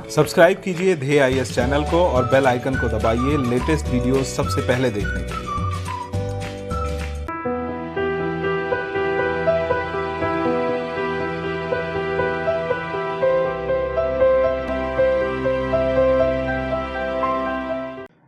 Subscribe कीजिए ध्येय IAS channel को और बेल आइकन को दबाइए लेटेस्ट वीडियो सबसे पहले देखने के लिए।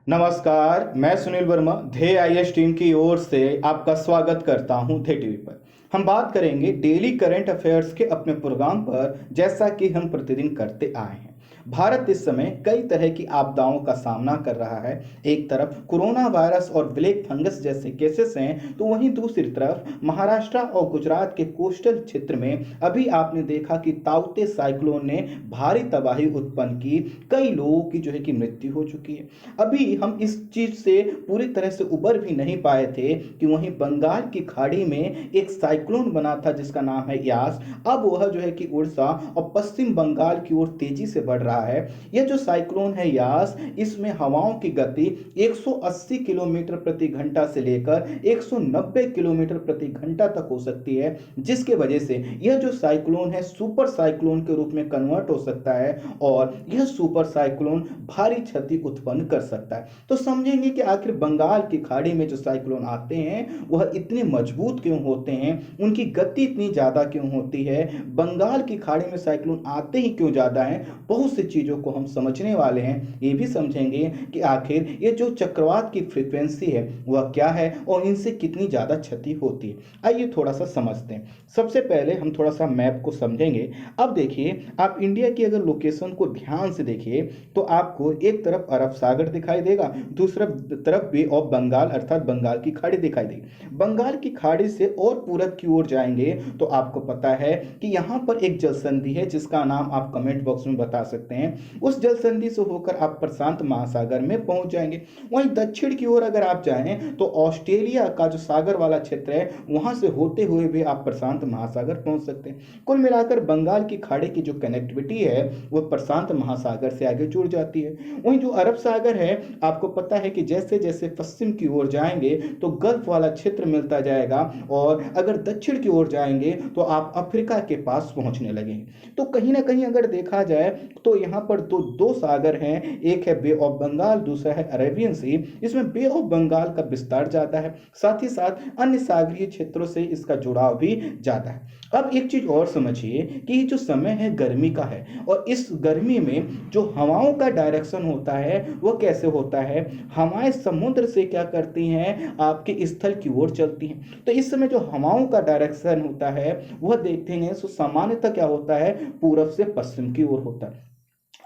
नमस्कार, मैं सुनील वर्मा ध्येय आईएएस टीम की ओर से आपका स्वागत करता हूं ध्येय टीवी पर। हम बात करेंगे डेली करंट अफेयर्स के अपने प्रोग्राम पर, जैसा कि हम प्रतिदिन करते आए हैं। भारत इस समय कई तरह की आपदाओं का सामना कर रहा है। एक तरफ कोरोना वायरस और ब्लैक फंगस जैसे केसेस हैं, तो वहीं दूसरी तरफ महाराष्ट्र और गुजरात के कोस्टल क्षेत्र में अभी आपने देखा कि ताउते साइक्लोन ने भारी तबाही उत्पन्न की। कई लोगों की जो है कि मृत्यु हो चुकी है। अभी हम इस चीज से पूरी तरह से उबर भी नहीं पाए थे कि वहीं बंगाल की खाड़ी में एक साइक्लोन बना था जिसका नाम है यास। अब वह जो है कि उड़ीसा और पश्चिम बंगाल की ओर तेजी से बढ़ रहा है। यह जो साइक्लोन है यास, इसमें हवाओं की गति 180 किलोमीटर प्रति घंटा से लेकर 190 किलोमीटर प्रति घंटा तक हो सकती है, जिसके वजह से यह जो साइक्लोन है सुपर साइक्लोन के रूप में कन्वर्ट हो सकता है और यह सुपर साइक्लोन भारी क्षति उत्पन्न कर सकता है। तो समझेंगे कि आखिर बंगाल की खाड़ी में जो साइक्लोन आते हैं वह इतने मजबूत क्यों होते हैं, उनकी गति इतनी ज्यादा क्यों होती है, बंगाल की खाड़ी में साइक्लोन आते ही क्यों ज्यादा है। बहुत सी चीजों को हम समझने वाले हैं। ये भी समझेंगे कि आखिर ये जो चक्रवात की फ्रीक्वेंसी है वह क्या है और इनसे कितनी ज्यादा क्षति होती है। आइए थोड़ा सा समझते हैं। सबसे पहले हम थोड़ा सा मैप को समझेंगे। अब देखिए, आप इंडिया की अगर लोकेशन को ध्यान से देखिए तो आपको एक तरफ अरब सागर दिखाई देगा, दूसरा तरफ बे ऑफ बंगाल अर्थात बंगाल की खाड़ी दिखाई देगी। बंगाल की खाड़ी से और पूरब की ओर जाएंगे तो आपको पता है कि यहाँ पर एक जलसंधि है जिसका नाम आप कमेंट बॉक्स में बता सकते हैं। उस जलसंधि से होकर आप प्रशांत महासागर में पहुंच जाएंगे। वहीं दक्षिण की ओर अगर आप जाएं तो ऑस्ट्रेलिया का जो सागर वाला क्षेत्र है वहां से होते हुए भी आप प्रशांत महासागर पहुंच सकते हैं। कुल मिलाकर बंगाल की खाड़ी की जो कनेक्टिविटी है वह प्रशांत महासागर से आगे जुड़ जाती है। वहीं जो अरब सागर है, आपको पता है कि जैसे जैसे पश्चिम की ओर जाएंगे तो गल्फ वाला क्षेत्र मिलता जाएगा और अगर दक्षिण की ओर जाएंगे तो आप अफ्रीका के पास पहुंचने लगेंगे। तो कहीं ना कहीं अगर देखा जाए तो यहाँ पर दो सागर हैं, एक है बे ऑफ बंगाल, दूसरा है अरेबियन सी। इसमें बे ऑफ बंगाल का विस्तार ज्यादा है, साथ ही साथ अन्य सागरीय क्षेत्रों से इसका जुड़ाव भी ज्यादा है। अब एक चीज और समझिए कि जो समय है गर्मी का है और इस गर्मी में जो हवाओं का डायरेक्शन होता है वह कैसे होता है। हवाएं समुद्र से क्या करती हैं, आपके स्थल की ओर चलती हैं। तो इस समय जो हवाओं का डायरेक्शन होता है वह देखते हैं तो सामान्यतः क्या होता है, पूरब से पश्चिम की ओर होता है।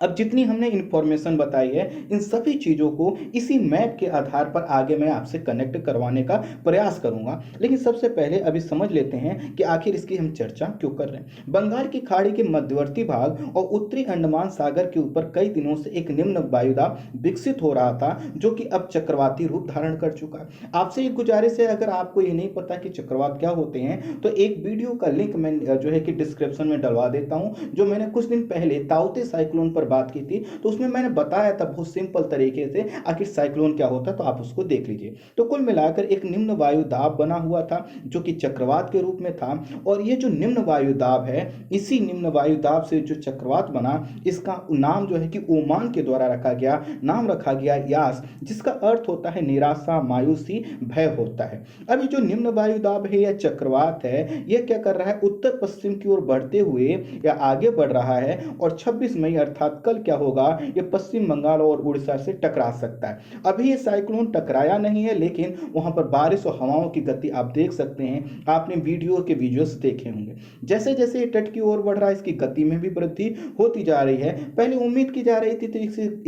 अब जितनी हमने इंफॉर्मेशन बताई है इन सभी चीज़ों को इसी मैप के आधार पर आगे मैं आपसे कनेक्ट करवाने का प्रयास करूंगा। लेकिन सबसे पहले अभी समझ लेते हैं कि आखिर इसकी हम चर्चा क्यों कर रहे हैं। बंगाल की खाड़ी के मध्यवर्ती भाग और उत्तरी अंडमान सागर के ऊपर कई दिनों से एक निम्न वायुदाब विकसित हो रहा था जो कि अब चक्रवाती रूप धारण कर चुका है। आपसे एक गुजारिश है, अगर आपको ये नहीं पता कि चक्रवात क्या होते हैं तो एक वीडियो का लिंक मैं जो है कि डिस्क्रिप्शन में डलवा देता हूं, जो मैंने कुछ दिन पहले ताउते साइक्लोन पर बात की थी। तो उसमें मैंने बताया था बहुत सिंपल तरीके से आखिर साइक्लोन क्या होता है, तो आप उसको देख लीजिए। तो कुल मिलाकर एक निम्न वायु दाब बना हुआ था जो कि चक्रवात के रूप में था और ये जो निम्न वायु दाब है, इसी निम्न वायु दाब से जो चक्रवात बना, इसका नाम जो है कि ओमान के द्वारा रखा गया, नाम रखा गया यास, जिसका अर्थ होता है निराशा, मायूसी, भय होता है। अब ये जो निम्न वायु दाब है या चक्रवात है, यह क्या कर रहा है, उत्तर पश्चिम की ओर बढ़ते हुए या आगे बढ़ रहा है और 26 मई अर्थात कल क्या होगा, ये पश्चिम बंगाल और उड़ीसा से टकरा सकता है। अभी ये साइक्लोन टकराया नहीं है, लेकिन वहां पर बारिश और हवाओं की गति आप देख सकते हैं। आपने वीडियो के विजुअल्स देखे होंगे। जैसे जैसे ये तट की ओर बढ़ रहा है इसकी गति में भी वृद्धि होती जा रही है। पहले उम्मीद की जा रही थी तो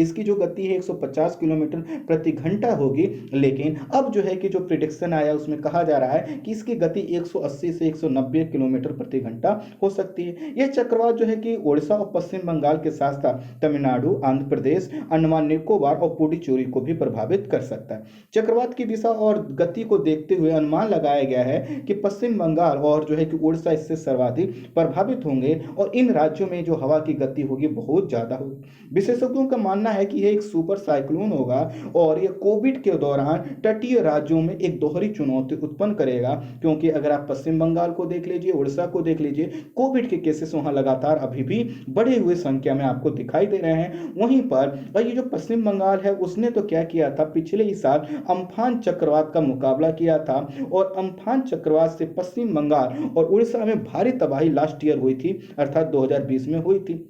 इसकी जो गति है 150 किलोमीटर प्रति घंटा होगी, लेकिन अब जो है कि जो प्रिडिक्शन आया उसमें कहा जा रहा है कि इसकी गति 180 से 190 किलोमीटर प्रति घंटा हो सकती है। यह चक्रवात जो है कि उड़ीसा और पश्चिम बंगाल के साथ साथ तमिलनाडु, आंध्र प्रदेश, अंडमान निकोबार और पुडुचेरी को भी प्रभावित कर सकता है। चक्रवात की दिशा और गति को देखते हुए अनुमान लगाया गया है कि पश्चिम बंगाल और जो है कि उड़ीसा इससे सर्वाधिक प्रभावित होंगे और इन राज्यों में जो हवा की गति होगी बहुत ज्यादा होगी। विशेषज्ञों का मानना है कि यह एक सुपर साइक्लोन होगा और यह कोविड के दौरान तटीय राज्यों में एक दोहरी चुनौती उत्पन्न करेगा, क्योंकि अगर आप पश्चिम बंगाल को देख लीजिए, उड़ीसा को देख लीजिए, कोविड के केसेस वहां लगातार अभी भी बढ़े हुए संख्या में आपको आपको दिखाई दे रहे हैं। वहीं पर ये जो पश्चिम बंगाल है उसने तो क्या किया था, पिछले ही साल अम्फान चक्रवात का मुकाबला किया था और अम्फान चक्रवात से पश्चिम बंगाल और उड़ीसा में भारी तबाही लास्ट ईयर हुई थी, अर्थात 2020 में हुई थी।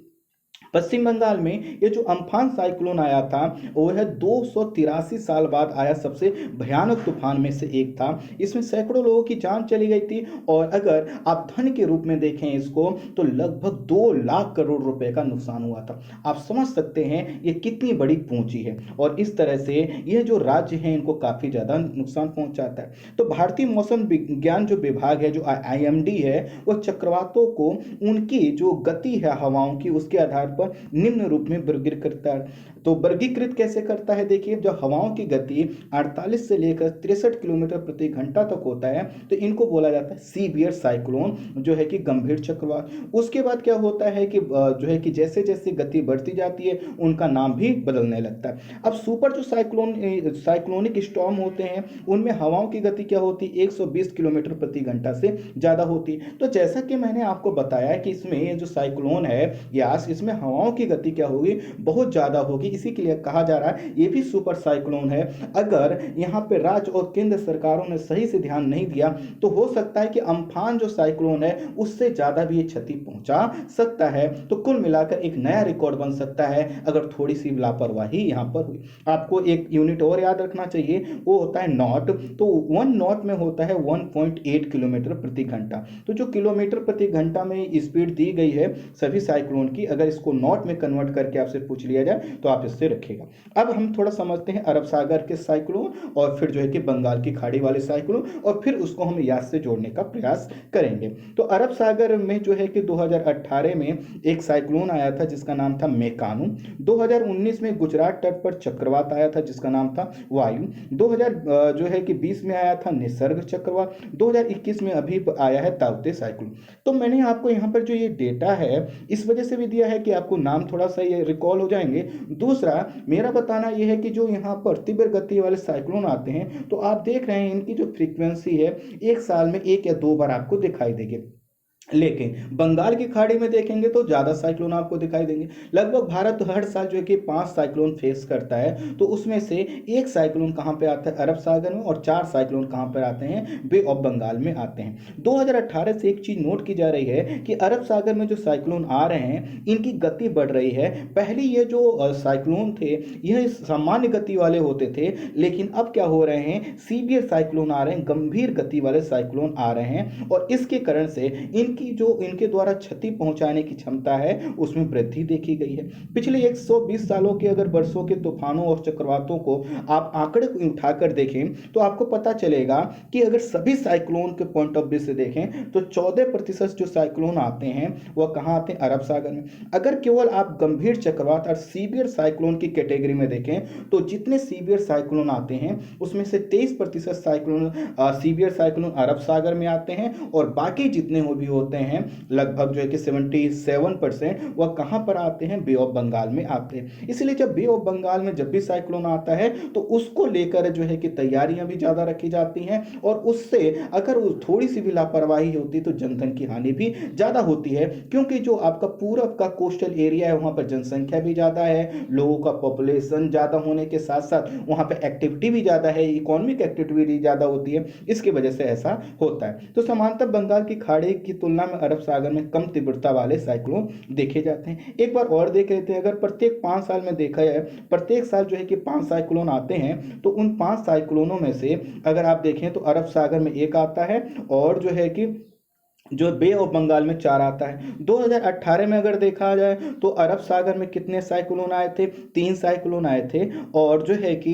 पश्चिम बंगाल में ये जो अम्फान साइक्लोन आया था वो है 283 साल बाद आया सबसे भयानक तूफान में से एक था। इसमें सैकड़ों लोगों की जान चली गई थी और अगर आप धन के रूप में देखें इसको तो लगभग 2 लाख करोड़ रुपए का नुकसान हुआ था। आप समझ सकते हैं ये कितनी बड़ी पूंजी है और इस तरह से यह जो राज्य है इनको काफी ज्यादा नुकसान पहुंचाता है। तो भारतीय मौसम विज्ञान जो विभाग है, जो IMD है, वह चक्रवातों को उनकी जो गति है हवाओं की उसके आधार पर निम्न रूप में वर्गीकृत करता है। तो वर्गीकृत कैसे करता है, देखिए जब हवाओं की गति 48 से लेकर 63 किलोमीटर प्रति घंटा तक होता है तो इनको बोला जाता है सीवियर साइक्लोन, जो है कि गंभीर चक्रवात। उसके बाद क्या होता है कि जो है कि जैसे जैसे गति बढ़ती जाती है उनका नाम भी बदलने लगता है। अब सुपर जो साइक्लोनिक स्टॉर्म होते हैं उनमें हवाओं की गति क्या होती है, 120 किलोमीटर प्रति घंटा से ज्यादा होती है। तो जैसा कि मैंने आपको बताया कि इसमें जो साइक्लोन है यास, इसमें हवाओं की गति क्या होगी, बहुत ज्यादा होगी, इसी के लिए कहा जा रहा है ये भी सुपर साइक्लोन है। अगर यहाँ पे राज्य और केंद्र सरकारों ने सही से ध्यान नहीं दिया तो हो सकता है कि अम्फान जो साइक्लोन है उससे ज्यादा भी ये क्षति पहुंचा सकता है। तो कुल मिलाकर एक नया रिकॉर्ड बन सकता है अगर थोड़ी सी लापरवाही यहाँ पर हुई। आपको एक यूनिट और याद रखना चाहिए, वो होता है नॉट। तो 1 नॉट में होता है 1.8 किलोमीटर प्रति घंटा। तो जो किलोमीटर प्रति घंटा में स्पीड दी गई है सभी साइक्लोन की, अगर इसको नॉट में कन्वर्ट करके आपसे पूछ लिया जाए तो आप इससे रखिएगा। अब हम थोड़ा समझते हैं अरब सागर के साइक्लोन और फिर जो है कि बंगाल की खाड़ी वाले साइक्लोन, और फिर उसको हम याद से जोड़ने का प्रयास करेंगे। तो अरब सागर में जो है कि 2018 में एक साइक्लोन आया था जिसका नाम था मेकानू। 2019 में गुजरात तट पर चक्रवात आया था जिसका नाम था वायु। 2020 में आया था निसर्ग चक्रवात। 2021 में अभी आया है ताउते साइक्लोन। तो मैंने आपको यहाँ पर जो ये डेटा है इस वजह से भी दिया है कि आपको नाम थोड़ा सा ये रिकॉल हो जाएंगे। दूसरा मेरा बताना यह है कि जो यहाँ पर तीव्र गति वाले साइक्लोन आते हैं तो आप देख रहे हैं इनकी जो फ्रीक्वेंसी है एक साल में 1 या 2 बार आपको दिखाई देगी, लेकिन बंगाल की खाड़ी में देखेंगे तो ज्यादा साइक्लोन आपको दिखाई देंगे। लगभग भारत हर साल जो है कि 5 साइक्लोन फेस करता है, तो उसमें से एक साइक्लोन कहां पे आता है, अरब सागर में, और 4 साइक्लोन कहां पर आते हैं, बे ऑफ बंगाल में आते हैं। 2018 से एक चीज नोट की जा रही है कि अरब सागर में जो साइक्लोन आ रहे हैं इनकी गति बढ़ रही है। पहले ये जो साइक्लोन थे यह सामान्य गति वाले होते थे, लेकिन अब क्या हो रहे हैं, सीवियर साइक्लोन आ रहे हैं, गंभीर गति वाले साइक्लोन आ रहे हैं, और इसके कारण से इनके द्वारा क्षति पहुंचाने की क्षमता है उसमें वृद्धि देखी गई है। पिछले 120 सालों के अगर वर्षों के तूफानों और चक्रवातों को आप आंकड़े उठाकर देखें तो आपको पता चलेगा कि अगर सभी साइक्लोन के पॉइंट ऑफ व्यू से देखें तो 14% जो साइक्लोन आते हैं वह कहां आते हैं, अरब सागर में। अगर केवल आप गंभीर चक्रवात और सीवियर साइक्लोन की कैटेगरी में देखें तो जितने सीवियर साइक्लोन आते हैं उसमें से 23% साइक्लोन सीवियर साइक्लोन अरब सागर में आते हैं, और बाकी जितने हो भी होते हैं लगभग जो है कि 77% वह कहां पर आते हैं, बे ऑफ बंगाल में आते हैं। इसलिए जब बे ऑफ बंगाल में जब भी साइक्लोन आता है तो उसको लेकर जो है कि तैयारियां भी ज्यादा रखी जाती हैं, और उससे अगर थोड़ी सी भी लापरवाही होती तो जनधन की हानि भी ज्यादा होती है, क्योंकि जो आपका पूरब का कोस्टल एरिया है वहां पर जनसंख्या भी ज्यादा है, लोगों का पॉपुलेशन ज्यादा होने के साथ साथ वहां पर एक्टिविटी भी ज्यादा है, इकोनॉमिक एक्टिविटी ज्यादा होती है, इसकी वजह से ऐसा होता है। तो समांतर बंगाल की खाड़ी की तुलना में अरब सागर में कम तीव्रता वाले साइक्लोन देखे जाते हैं। एक बार और देख लेते हैं, अगर प्रत्येक 5 साल में देखा जाए, प्रत्येक साल जो है कि 5 साइक्लोन आते हैं, तो उन 5 साइक्लोनों में से अगर आप देखें तो अरब सागर में एक आता है, और जो है कि जो बे ऑफ बंगाल में 4 आता है। 2018 में अगर देखा जाए तो अरब सागर में कितने साइक्लोन आए थे, 3 साइक्लोन आए थे, और जो है कि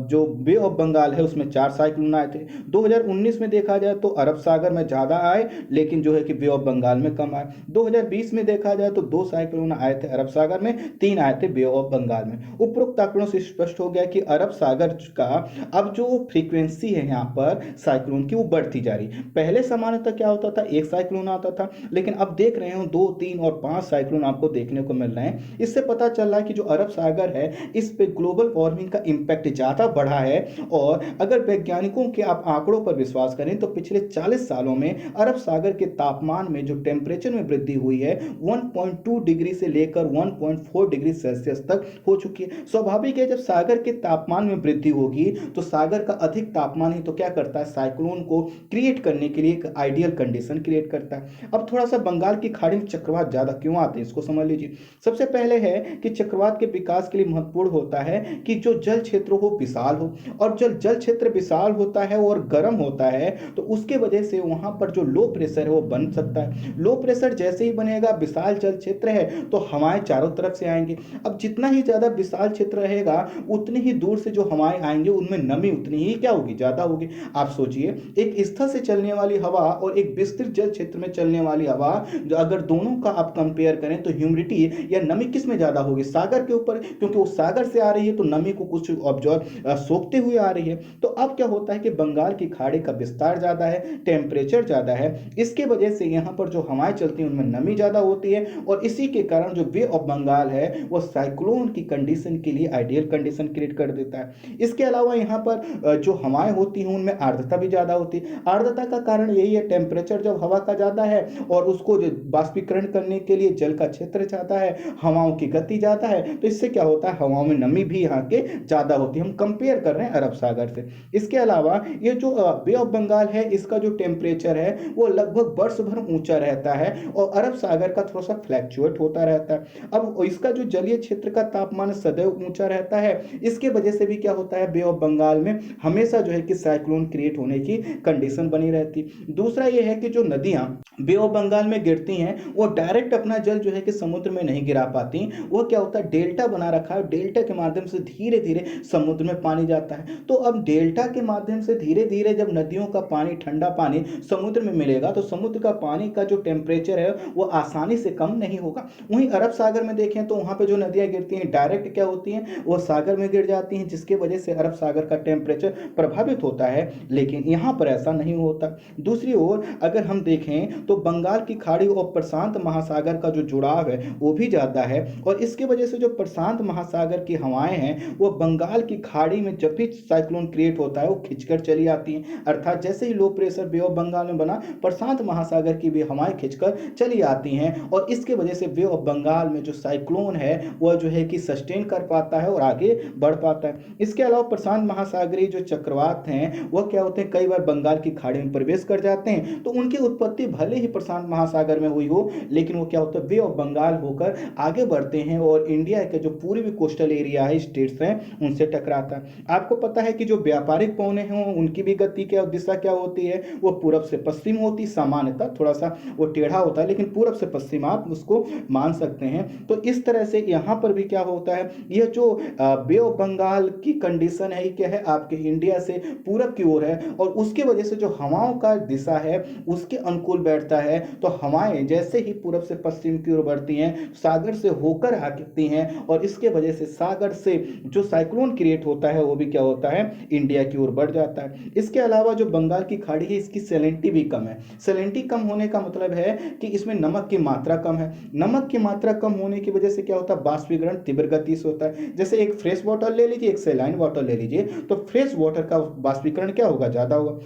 जो बे ऑफ बंगाल है उसमें 4 साइक्लोन आए थे। 2019 में देखा जाए तो अरब सागर में ज़्यादा आए, लेकिन जो है कि बे ऑफ बंगाल में कम आए। 2020 में देखा जाए तो 2 साइक्लोन आए थे अरब सागर में, 3 आए थे बे ऑफ बंगाल में। उपरोक्त आंकड़ों से स्पष्ट हो गया कि अरब सागर का अब जो फ्रीक्वेंसी है यहाँ पर साइक्लोन की वो बढ़ती जा रही। पहले सामान्यतः क्या होता था, एक साइक्लोन आता था, लेकिन अब देख रहे हो 2, 3 और 5 साइक्लोन आपको देखने को मिल रहे हैं। इससे पता चल रहा है कि जो अरब सागर है इस पे ग्लोबल वार्मिंग का इम्पैक्ट ज़्यादा बढ़ा है। और अगर वैज्ञानिकों के आप आंकड़ों पर विश्वास करें तो पिछले 40 सालों में अरब सागर के तापमान में जो टेम्परेचर में वृद्धि हुई है 1.2 डिग्री से लेकर 1.4 डिग्री सेल्सियस तक हो चुकी है। स्वाभाविक है, जब सागर के तापमान में वृद्धि होगी तो सागर का अधिक तापमान ही तो क्या करता है, साइक्लोन को क्रिएट करने के लिए एक आइडियल कंडीशन क्रिएट करता है। अब थोड़ा सा बंगाल की खाड़ी में चक्रवात ज़्यादा क्यों आते हैं इसको समझ लीजिए। सबसे पहले है कि चक्रवात के विकास के लिए महत्वपूर्ण होता है कि जो जल क्षेत्र हो विशाल हो, और जब जल क्षेत्र विशाल होता है और गर्म होता है तो उसके वजह से वहां पर जो लो प्रेशर है वो बन सकता है। लो प्रेशर जैसे ही बनेगा, विशाल जल क्षेत्र है तो हवाएं चारों तरफ से आएंगी। अब जितना ही ज्यादा विशाल क्षेत्र रहेगा उतनी ही दूर से जो हवाएं आएंगे उनमें नमी उतनी ही क्या होगी, ज्यादा होगी। आप सोचिए, एक स्थल से चलने वाली हवा और एक विस्तृत जल क्षेत्र में चलने वाली हवा, जो अगर दोनों का आप कंपेयर करें तो ह्यूमिडिटी या नमी किस में ज्यादा होगी, सागर के ऊपर, क्योंकि वो सागर से आ रही है तो नमी को कुछ ऑब्जॉर्व सोखते हुए आ रही है। तो अब क्या होता है कि बंगाल की खाड़ी का विस्तार ज्यादा है, टेम्परेचर ज्यादा है, इसके वजह से यहाँ पर जो हवाएं चलती हैं उनमें नमी ज्यादा होती है, और इसी के कारण जो बे ऑफ बंगाल है वो साइक्लोन की कंडीशन के लिए आइडियल कंडीशन क्रिएट कर देता है। इसके अलावा यहाँ पर जो हवाएं होती हैं उनमें आर्द्रता भी ज्यादा होती है। आर्द्रता का कारण यही है, टेम्परेचर जब हवा का ज्यादा है और उसको जो बाष्पीकरण करने के लिए जल का क्षेत्र ज्यादा है, हवाओं की गति ज्यादा है, तो इससे क्या होता है, हवाओं में नमी भी यहाँ के ज्यादा होती है। हम कंपेयर कर रहे हैं अरब सागर से। इसके अलावा ये जो बे ऑफ बंगाल है इसका जो टेम्परेचर है वो लगभग वर्ष भर ऊंचा रहता है, और अरब सागर का थोड़ा सा फ्लैक्चुएट होता रहता है। अब इसका जो जलीय क्षेत्र का तापमान सदैव ऊंचा रहता है, इसके वजह से भी क्या होता है, बे ऑफ बंगाल में हमेशा जो है कि साइक्लोन क्रिएट होने की कंडीशन बनी रहती। दूसरा ये है कि जो नदियां बे ऑफ बंगाल में गिरती हैं वो डायरेक्ट अपना जल जो है कि समुद्र में नहीं गिरा पाती। वो क्या होता है, डेल्टा बना रखा है, डेल्टा के माध्यम से धीरे धीरे समुद्र में पानी जाता है। तो अब डेल्टा के माध्यम से धीरे धीरे जब नदियों का पानी, ठंडा पानी समुद्र में मिलेगा तो समुद्र का पानी का जो टेम्परेचर है वो आसानी से कम नहीं होगा। वहीं अरब सागर में देखें तो वहां पे जो नदियां गिरती हैं डायरेक्ट क्या होती हैं, वो सागर में गिर जाती हैं, जिसके वजह से अरब सागर का टेम्परेचर प्रभावित होता है। लेकिन यहाँ पर ऐसा नहीं होता। दूसरी ओर अगर हम देखें तो बंगाल की खाड़ी और प्रशांत महासागर का जो जुड़ाव है वो भी ज्यादा है, और इसके वजह से जो प्रशांत महासागर की हवाएं हैं वो बंगाल की खाड़ी में जब भी साइक्लोन क्रिएट होता है वो खिंचकर चली आती हैं। अर्थात जैसे ही low pressure bay of Bengal में बना, प्रशांत महासागर की भी हवाएं खिंचकर चली आती हैं, और इसके वजह से बे ऑफ बंगाल में जो साइक्लोन है वह जो है कि सस्टेन कर पाता है और आगे बढ़ पाता है। इसके अलावा प्रशांत महासागरीय जो चक्रवात हैं वह क्या होते हैं, कई बार बंगाल की खाड़ी में प्रवेश कर जाते हैं, तो उनकी उत्पत्ति भले ही प्रशांत महासागर में हुई हो, लेकिन वो क्या होता है, बे ऑफ बंगाल होकर आगे बढ़ते हैं और इंडिया के जो पूर्वी कोस्टल एरिया है, स्टेट्स हैं, उनसे टकराता है। आपको पता है कि जो व्यापारिक पौने हैं उनकी भी गति क्या दिशा क्या होती है, वो पूरब से पश्चिम होती, सामान्यतः थोड़ा सा वो टेढ़ा होता है लेकिन पूरब से पश्चिम आप उसको मान सकते हैं। तो इस तरह से यहाँ पर भी क्या होता है, यह जो बे ऑफ बंगाल की कंडीशन है क्या है, आपके इंडिया से पूरब की ओर है, और उसकी वजह से जो हवाओं का दिशा है उसके अनुकूल बैठता है। तो हवाएं जैसे ही पूरब से पश्चिम की ओर बढ़ती हैं, सागर से होकर आती हैं, और इसके वजह से सागर से जो साइक्लोन क्रिएट होता है वो भी क्या होता है, इंडिया की ओर बढ़ जाता है। इसके अलावा जो बंगाल की खाड़ी है इसकी सैलिनिटी भी कम है। सैलिनिटी कम होने का मतलब है कि इसमें नमक की मात्रा कम है। नमक की मात्रा कम होने की वजह से क्या होता है, बाष्पीकरण तीव्र गति से होता है। जैसे एक फ्रेश वाटर ले लीजिए, एक सैलाइन वाटर ले लीजिए, तो फ्रेश वाटर का बाष्पीकरण क्या होगा, ज्यादा होगा।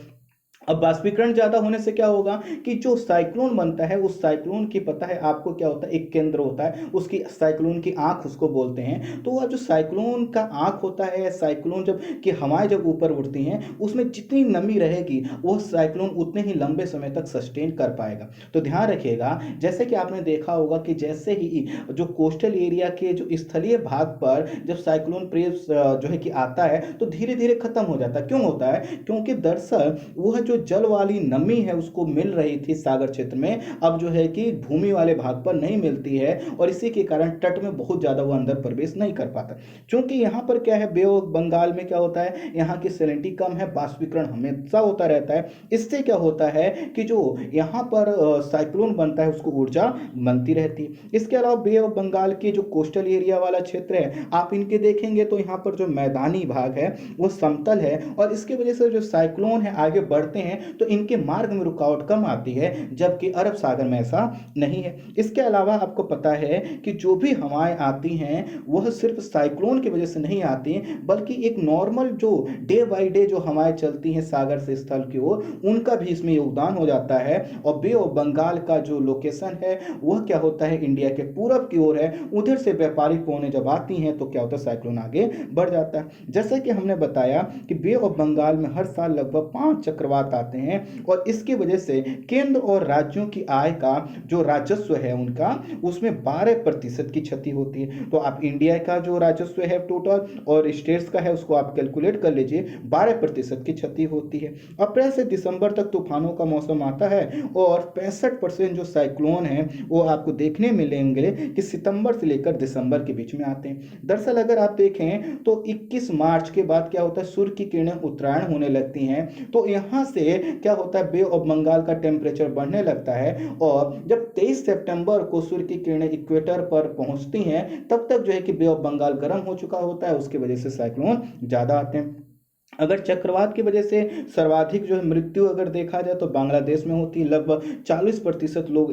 अब बाष्पीकरण ज्यादा होने से क्या होगा कि जो साइक्लोन बनता है उस साइक्लोन की, पता है आपको क्या होता है, एक केंद्र होता है, उसकी साइक्लोन की आंख उसको बोलते हैं। तो वह जो साइक्लोन का आंख होता है, साइक्लोन जब की हवाएं जब ऊपर उठती हैं उसमें जितनी नमी रहेगी वो साइक्लोन उतने ही लंबे समय तक सस्टेन कर पाएगा। तो ध्यान रखिएगा, जैसे कि आपने देखा होगा कि जैसे ही जो कोस्टल एरिया के जो स्थलीय भाग पर जब साइक्लोन प्रेस जो है कि आता है तो धीरे धीरे खत्म हो जाता है। क्यों होता है, क्योंकि दरअसल वह जो जल वाली नमी है उसको मिल रही थी सागर क्षेत्र में, अब जो है कि भूमि वाले भाग पर नहीं मिलती है, और इसी के कारण तट में बहुत ज्यादा वो अंदर प्रवेश नहीं कर पाता। क्योंकि यहाँ पर क्या है, बे ऑफ बंगाल में क्या होता है, यहाँ की सैलिनिटी कम है, बाष्पीकरण हमेशा होता रहता है। इससे क्या होता है कि जो यहाँ पर साइक्लोन बनता है उसको ऊर्जा बनती रहती है। इसके अलावा बे ऑफ बंगाल के जो कोस्टल एरिया वाला क्षेत्र है, आप इनके देखेंगे तो यहाँ पर जो मैदानी भाग है वो समतल है, और इसके वजह से जो साइक्लोन है आगे बढ़ते हैं तो इनके मार्ग में रुकावट कम आती है, जबकि अरब सागर में ऐसा नहीं है। इसके अलावा आपको पता है कि जो भी हवाएं आती हैं वह सिर्फ साइक्लोन की वजह से नहीं आती, बल्कि एक नॉर्मल जो डे बाय डे जो हवाएं चलती हैं सागर से स्थल की ओर, उनका भी इसमें योगदान हो जाता है। और बे ऑफ बंगाल का जो लोकेशन है वह क्या होता है, इंडिया के पूरब की ओर है। उधर से व्यापारिक पौने जब आती हैं तो क्या होता है, साइक्लोन आगे बढ़ जाता है। जैसे कि हमने बताया कि बे ऑफ बंगाल में हर साल लगभग 5 चक्रवात आते हैं, और इसकी वजह से केंद्र और राज्यों की आय का जो राजस्व है उनका, उसमें 12% की क्षति होती है। तो आप इंडिया का जो राजस्व है टोटल और स्टेट्स का है उसको आप कैलकुलेट कर लीजिए, 12% की क्षति होती है। अप्रैल से दिसंबर तक तूफानों का मौसम आता है, और 65% जो साइक्लोन है वो आपको देखने मिलेंगे कि सितंबर से लेकर दिसंबर के बीच में आते हैं। दरअसल अगर आप देखें तो 21 मार्च के बाद क्या होता है, सूर्य की किरणें उत्तरायण होने लगती हैं, तो यहाँ से क्या होता है, बे ऑफ बंगाल का टेम्परेचर बढ़ने लगता है। और जब 23 सितंबर को सूर्य की किरणें इक्वेटर पर पहुंचती हैं, तब तक जो है कि बे ऑफ बंगाल गर्म हो चुका होता है, उसकी वजह से साइक्लोन ज़्यादा आते हैं। अगर चक्रवात की वजह से सर्वाधिक जो है मृत्यु अगर देखा जाए तो बांग्लादेश में होती है, लगभग 40% लोग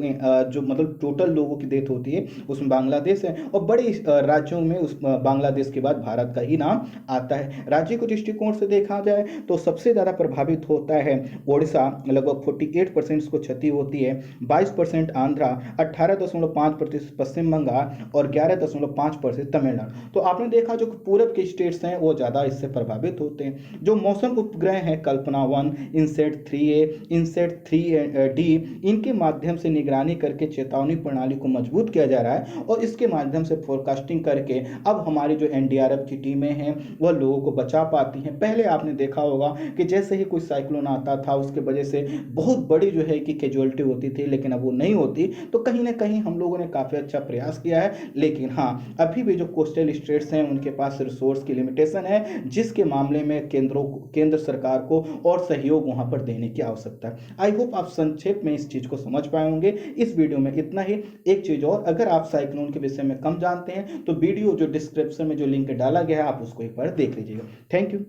जो मतलब टोटल लोगों की डेथ होती है उसमें बांग्लादेश है। और बड़े राज्यों में उस बांग्लादेश के बाद भारत का ही नाम आता है। राज्य के दृष्टिकोण से देखा जाए तो सबसे ज़्यादा प्रभावित होता है ओडिशा, लगभग 48% को क्षति होती है, 22% आंध्रा, 18.5% पश्चिम बंगाल और 11.5% तमिलनाडु। तो आपने देखा जो पूरब के स्टेट्स हैं वो ज़्यादा इससे प्रभावित होते हैं। जो मौसम उपग्रह हैं कल्पना 1, इनसेट 3A, इनसेट 3D, इनके माध्यम से निगरानी करके चेतावनी प्रणाली को मजबूत किया जा रहा है, और इसके माध्यम से फोरकास्टिंग करके अब हमारी जो NDRF की टीमें हैं वह लोगों को बचा पाती हैं। पहले आपने देखा होगा कि जैसे ही कोई साइक्लोन आता था उसके वजह से बहुत बड़ी जो है कि कैजुअलिटी होती थी, लेकिन अब वो नहीं होती। तो कहीं ना कहीं हम लोगों ने काफ़ी अच्छा प्रयास किया है, लेकिन हाँ अभी भी जो कोस्टल स्टेट्स हैं उनके पास रिसोर्स की लिमिटेशन है, जिसके मामले में केंद्र सरकार को और सहयोग वहां पर देने की आवश्यकता है। आई होप आप संक्षेप में इस चीज को समझ पाए होंगे। इस वीडियो में इतना ही। एक चीज और, अगर आप साइक्लोन के विषय में कम जानते हैं तो वीडियो जो डिस्क्रिप्शन में जो लिंक डाला गया है आप उसको एक बार देख लीजिएगा। Thank you.